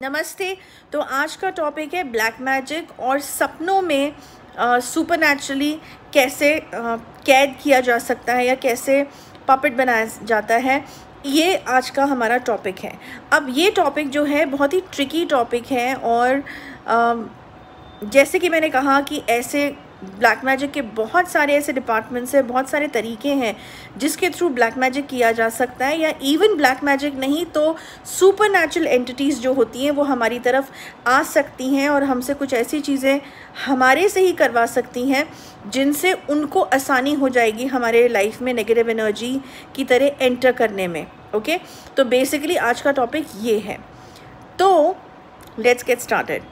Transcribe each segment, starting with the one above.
नमस्ते। तो आज का टॉपिक है ब्लैक मैजिक और सपनों में सुपरनैचुरली कैसे कैद किया जा सकता है या कैसे पपेट बनाया जाता है, ये आज का हमारा टॉपिक है। अब ये टॉपिक जो है बहुत ही ट्रिकी टॉपिक है और जैसे कि मैंने कहा कि ऐसे ब्लैक मैजिक के बहुत सारे ऐसे डिपार्टमेंट्स हैं, बहुत सारे तरीके हैं जिसके थ्रू ब्लैक मैजिक किया जा सकता है, या इवन ब्लैक मैजिक नहीं तो सुपरनैचुरल एंटिटीज़ जो होती हैं वो हमारी तरफ आ सकती हैं और हमसे कुछ ऐसी चीज़ें हमारे से ही करवा सकती हैं जिनसे उनको आसानी हो जाएगी हमारे लाइफ में नेगेटिव एनर्जी की तरह एंटर करने में। ओके, तो बेसिकली आज का टॉपिक ये है। तो लेट्स गेट स्टार्टेड।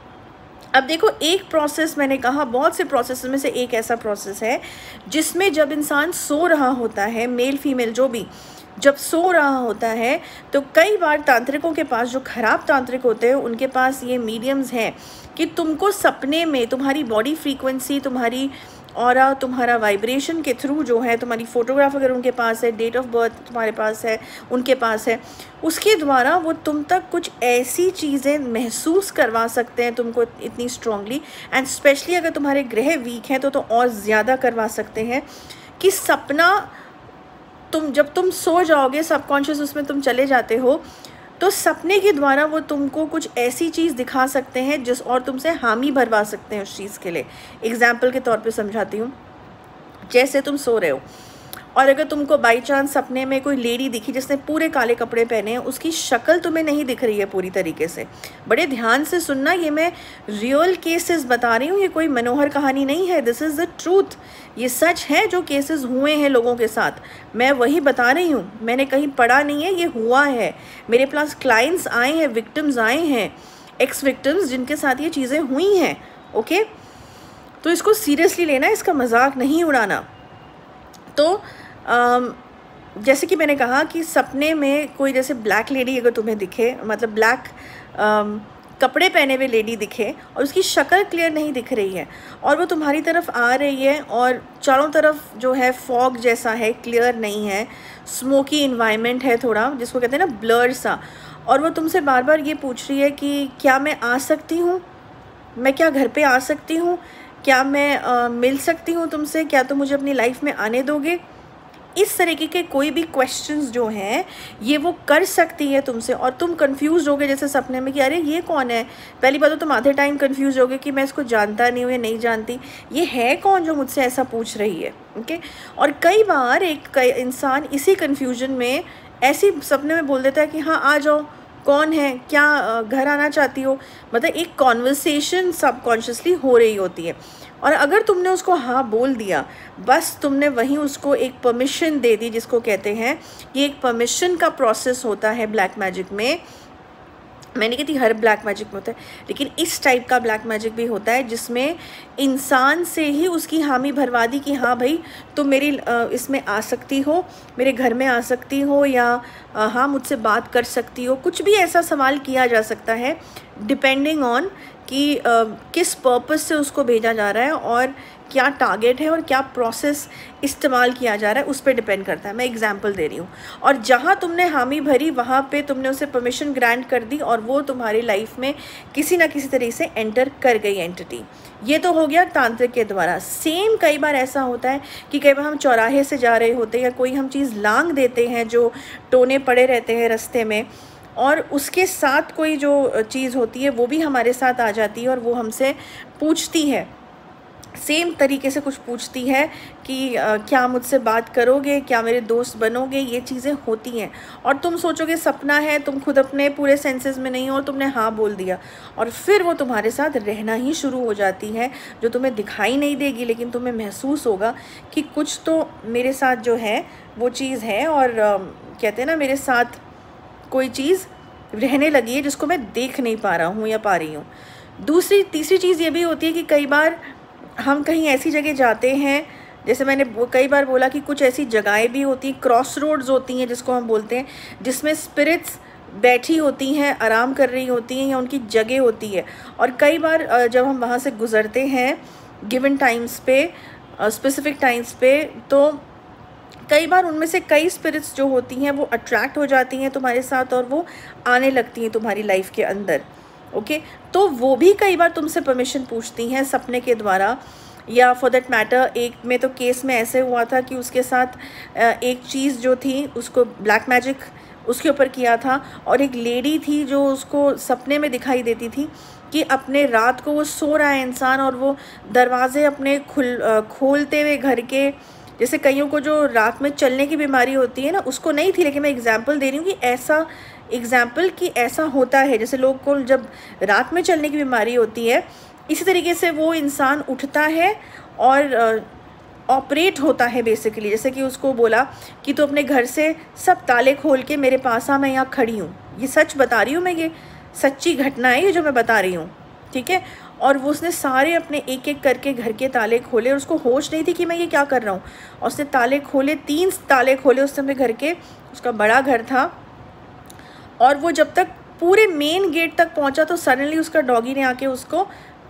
अब देखो, एक प्रोसेस मैंने कहा, बहुत से प्रोसेस में से एक ऐसा प्रोसेस है जिसमें जब इंसान सो रहा होता है, मेल फीमेल जो भी जब सो रहा होता है, तो कई बार तांत्रिकों के पास, जो खराब तांत्रिक होते हैं उनके पास ये मीडियम्स हैं कि तुमको सपने में तुम्हारी बॉडी फ्रीक्वेंसी, तुम्हारी ऑरा, तुम्हारा वाइब्रेशन के थ्रू जो है, तुम्हारी फ़ोटोग्राफ अगर उनके पास है, डेट ऑफ बर्थ तुम्हारे पास है, उनके पास है, उसके द्वारा वो तुम तक कुछ ऐसी चीज़ें महसूस करवा सकते हैं तुमको इतनी स्ट्रांगली, एंड स्पेशली अगर तुम्हारे ग्रह वीक हैं तो और ज़्यादा करवा सकते हैं कि सपना जब तुम सो जाओगे, सबकॉन्शियस उसमें तुम चले जाते हो, तो सपने के द्वारा वो तुमको कुछ ऐसी चीज़ दिखा सकते हैं जिस और तुमसे हामी भरवा सकते हैं उस चीज़ के लिए। एग्जाम्पल के तौर पे समझाती हूँ। जैसे तुम सो रहे हो और अगर तुमको बाई चांस सपने में कोई लेडी दिखी जिसने पूरे काले कपड़े पहने हैं, उसकी शक्ल तुम्हें नहीं दिख रही है पूरी तरीके से, बड़े ध्यान से सुनना, ये मैं रियल केसेस बता रही हूँ, ये कोई मनोहर कहानी नहीं है, दिस इज़ द ट्रूथ, ये सच है जो केसेस हुए हैं लोगों के साथ, मैं वही बता रही हूँ, मैंने कहीं पढ़ा नहीं है, ये हुआ है। मेरे पास क्लाइंट्स आए हैं, विक्टिम्स आए हैं, एक्स विक्टिम्स जिनके साथ ये चीज़ें हुई हैं। ओके, तो इसको सीरियसली लेना, इसका मजाक नहीं उड़ाना। तो जैसे कि मैंने कहा कि सपने में कोई जैसे ब्लैक लेडी अगर तुम्हें दिखे, मतलब ब्लैक कपड़े पहने हुए लेडी दिखे और उसकी शक्ल क्लियर नहीं दिख रही है और वो तुम्हारी तरफ आ रही है और चारों तरफ जो है फॉग जैसा है, क्लियर नहीं है, स्मोकी इन्वायरमेंट है थोड़ा, जिसको कहते हैं ना ब्लर सा, और वो तुमसे बार बार ये पूछ रही है कि क्या मैं आ सकती हूँ, मैं क्या घर पे आ सकती हूँ, क्या मैं मिल सकती हूँ तुमसे, क्या तुम मुझे अपनी लाइफ में आने दोगे। इस तरीके के कोई भी क्वेश्चंस जो हैं ये वो कर सकती है तुमसे, और तुम कंफ्यूज होगे जैसे सपने में कि अरे ये कौन है। पहली बात तो तुम आधे टाइम कंफ्यूज होगे कि मैं इसको जानता नहीं हूँ या नहीं जानती, ये है कौन जो मुझसे ऐसा पूछ रही है। ओके, और कई बार एक इंसान इसी कन्फ्यूजन में ऐसी सपने में बोल देता है कि हाँ आ जाओ, कौन है, क्या घर आना चाहती हो, मतलब एक कॉन्वर्सेशन सबकॉन्शियसली हो रही होती है, और अगर तुमने उसको हाँ बोल दिया, बस तुमने वहीं उसको एक परमिशन दे दी, जिसको कहते हैं, ये एक परमिशन का प्रोसेस होता है ब्लैक मैजिक में। मैंने कहती हर ब्लैक मैजिक में होता है, लेकिन इस टाइप का ब्लैक मैजिक भी होता है जिसमें इंसान से ही उसकी हामी भरवा दी कि हाँ भाई तुम मेरी इसमें आ सकती हो, मेरे घर में आ सकती हो, या हाँ मुझसे बात कर सकती हो। कुछ भी ऐसा सवाल किया जा सकता है डिपेंडिंग ऑन कि किस पर्पस से उसको भेजा जा रहा है और क्या टारगेट है और क्या प्रोसेस इस्तेमाल किया जा रहा है, उस पर डिपेंड करता है। मैं एग्जांपल दे रही हूँ, और जहाँ तुमने हामी भरी वहाँ पे तुमने उसे परमिशन ग्रांट कर दी और वो तुम्हारी लाइफ में किसी ना किसी तरीके से एंटर कर गई एंटिटी। ये तो हो गया तांत्रिक के द्वारा। सेम कई बार ऐसा होता है कि कई बार हम चौराहे से जा रहे होते हैं या कोई हम चीज़ लांग देते हैं जो टोने पड़े रहते हैं रास्ते में, और उसके साथ कोई जो चीज़ होती है वो भी हमारे साथ आ जाती है और वो हमसे पूछती है, सेम तरीके से कुछ पूछती है कि क्या मुझसे बात करोगे, क्या मेरे दोस्त बनोगे। ये चीज़ें होती हैं और तुम सोचोगे सपना है, तुम खुद अपने पूरे सेंसेस में नहीं हो और तुमने हाँ बोल दिया, और फिर वो तुम्हारे साथ रहना ही शुरू हो जाती है, जो तुम्हें दिखाई नहीं देगी लेकिन तुम्हें महसूस होगा कि कुछ तो मेरे साथ जो है वो चीज़ है, और कहते हैं ना मेरे साथ कोई चीज़ रहने लगी है जिसको मैं देख नहीं पा रहा हूँ या पा रही हूँ। तीसरी चीज़ ये भी होती है कि कई बार हम कहीं ऐसी जगह जाते हैं, जैसे मैंने कई बार बोला कि कुछ ऐसी जगहें भी होती हैं, क्रॉस रोड्स होती हैं जिसको हम बोलते हैं, जिसमें स्पिरिट्स बैठी होती हैं, आराम कर रही होती हैं, या उनकी जगह होती है। और कई बार जब हम वहाँ से गुज़रते हैं गिवन टाइम्स पे, स्पेसिफिक टाइम्स पे, तो कई बार उनमें से कई स्पिरिट्स जो होती हैं वो अट्रैक्ट हो जाती हैं तुम्हारे साथ और वो आने लगती हैं तुम्हारी लाइफ के अंदर। ओके तो वो भी कई बार तुमसे परमिशन पूछती हैं सपने के द्वारा, या फॉर दैट मैटर एक में तो केस में ऐसे हुआ था कि उसके साथ एक चीज़ जो थी उसको ब्लैक मैजिक उसके ऊपर किया था, और एक लेडी थी जो उसको सपने में दिखाई देती थी कि अपने रात को वो सो रहा है इंसान और वो दरवाजे अपने खोलते हुए घर के, जैसे कईयों को जो रात में चलने की बीमारी होती है ना, उसको नहीं थी, लेकिन मैं एग्जांपल दे रही हूँ कि ऐसा एग्जाम्पल कि ऐसा होता है, जैसे लोग को जब रात में चलने की बीमारी होती है इसी तरीके से वो इंसान उठता है और ऑपरेट होता है बेसिकली। जैसे कि उसको बोला कि तू अपने घर से सब ताले खोल के मेरे पास आ, मैं यहाँ खड़ी हूँ, ये सच बता रही हूँ मैं, ये सच्ची घटना है ये जो मैं बता रही हूँ, ठीक है। और वो उसने सारे अपने एक एक करके घर के ताले खोले, और उसको होश नहीं थी कि मैं ये क्या कर रहा हूँ, और उसने ताले खोले, 3 ताले खोले उसने अपने घर के, उसका बड़ा घर था। और वो जब तक पूरे मेन गेट तक पहुँचा तो सडनली उसका डॉगी ने आके उसको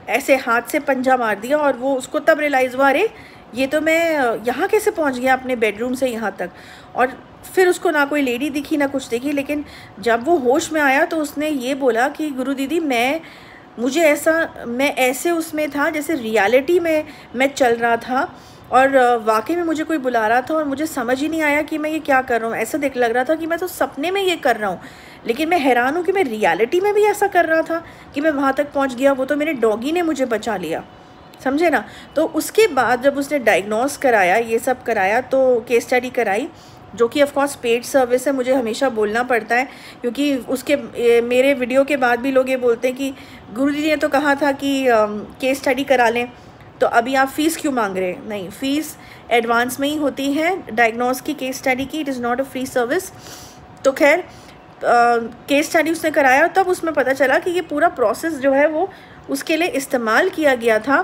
ऐसे हाथ से पंजा मार दिया, और वो उसको तब रियलाइज़ हुआ अरे ये तो मैं यहाँ कैसे पहुँच गया अपने बेडरूम से यहाँ तक। और फिर उसको ना कोई लेडी दिखी ना कुछ दिखी, लेकिन जब वो होश में आया तो उसने ये बोला कि गुरु दीदी मैं ऐसे उसमें था जैसे रियलिटी में मैं चल रहा था, और वाकई में मुझे कोई बुला रहा था और मुझे समझ ही नहीं आया कि मैं ये क्या कर रहा हूँ। ऐसा लग रहा था कि मैं तो सपने में ये कर रहा हूँ, लेकिन मैं हैरान हूँ कि मैं रियलिटी में भी ऐसा कर रहा था कि मैं वहाँ तक पहुँच गया। वो तो मेरे डॉगी ने मुझे बचा लिया, समझे ना। तो उसके बाद जब उसने डायग्नोस कराया, ये सब कराया, तो केस स्टडी कराई, जो कि ऑफकोर्स पेड सर्विस है, मुझे हमेशा बोलना पड़ता है क्योंकि उसके मेरे वीडियो के बाद भी लोग ये बोलते हैं कि गुरुजी ने तो कहा था कि केस स्टडी करा लें, तो अभी आप फ़ीस क्यों मांग रहे हैं। नहीं, फ़ीस एडवांस में ही होती है डायग्नोस की, केस स्टडी की, it is not a free service. तो खैर केस स्टडी उसने कराया, तब उसमें पता चला कि ये पूरा प्रोसेस जो है वो उसके लिए इस्तेमाल किया गया था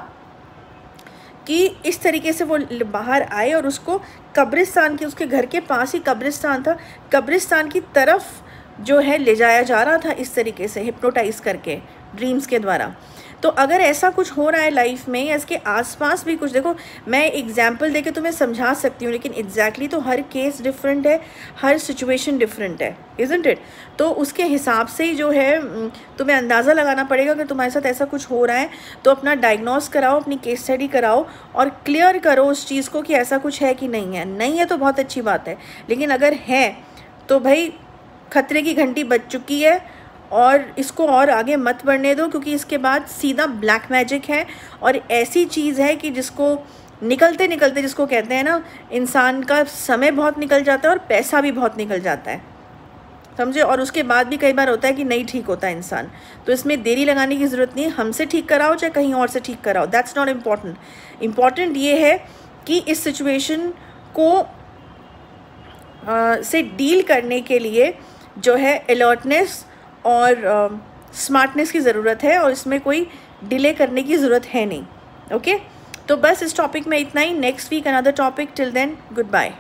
कि इस तरीके से वो बाहर आए और उसको कब्रिस्तान के, उसके घर के पास ही कब्रिस्तान था, कब्रिस्तान की तरफ जो है ले जाया जा रहा था इस तरीके से हिप्नोटाइज करके ड्रीम्स के द्वारा। तो अगर ऐसा कुछ हो रहा है लाइफ में या इसके आसपास भी कुछ, देखो मैं एग्जांपल देके तुम्हें समझा सकती हूँ, लेकिन एग्जैक्टली तो हर केस डिफरेंट है, हर सिचुएशन डिफरेंट है, इज़न्ट इट। तो उसके हिसाब से ही जो है तुम्हें अंदाज़ा लगाना पड़ेगा कि तुम्हारे साथ ऐसा कुछ हो रहा है, तो अपना डायग्नोस कराओ, अपनी केस स्टडी कराओ और क्लियर करो उस चीज़ को कि ऐसा कुछ है कि नहीं है। नहीं है तो बहुत अच्छी बात है, लेकिन अगर है तो भाई खतरे की घंटी बज चुकी है और इसको और आगे मत बढ़ने दो, क्योंकि इसके बाद सीधा ब्लैक मैजिक है और ऐसी चीज़ है कि जिसको निकलते निकलते, जिसको कहते हैं ना, इंसान का समय बहुत निकल जाता है और पैसा भी बहुत निकल जाता है, समझे। और उसके बाद भी कई बार होता है कि नहीं ठीक होता है इंसान, तो इसमें देरी लगाने की ज़रूरत नहीं है। हमसे ठीक कराओ चाहे कहीं और से ठीक कराओ, दैट्स नॉट इम्पॉर्टेंट। इम्पॉर्टेंट ये है कि इस सिचुएशन को से डील करने के लिए जो है अलर्टनेस और स्मार्टनेस की ज़रूरत है, और इसमें कोई डिले करने की ज़रूरत है नहीं। ओके, तो बस इस टॉपिक में इतना ही। Next week another topic, till then good bye.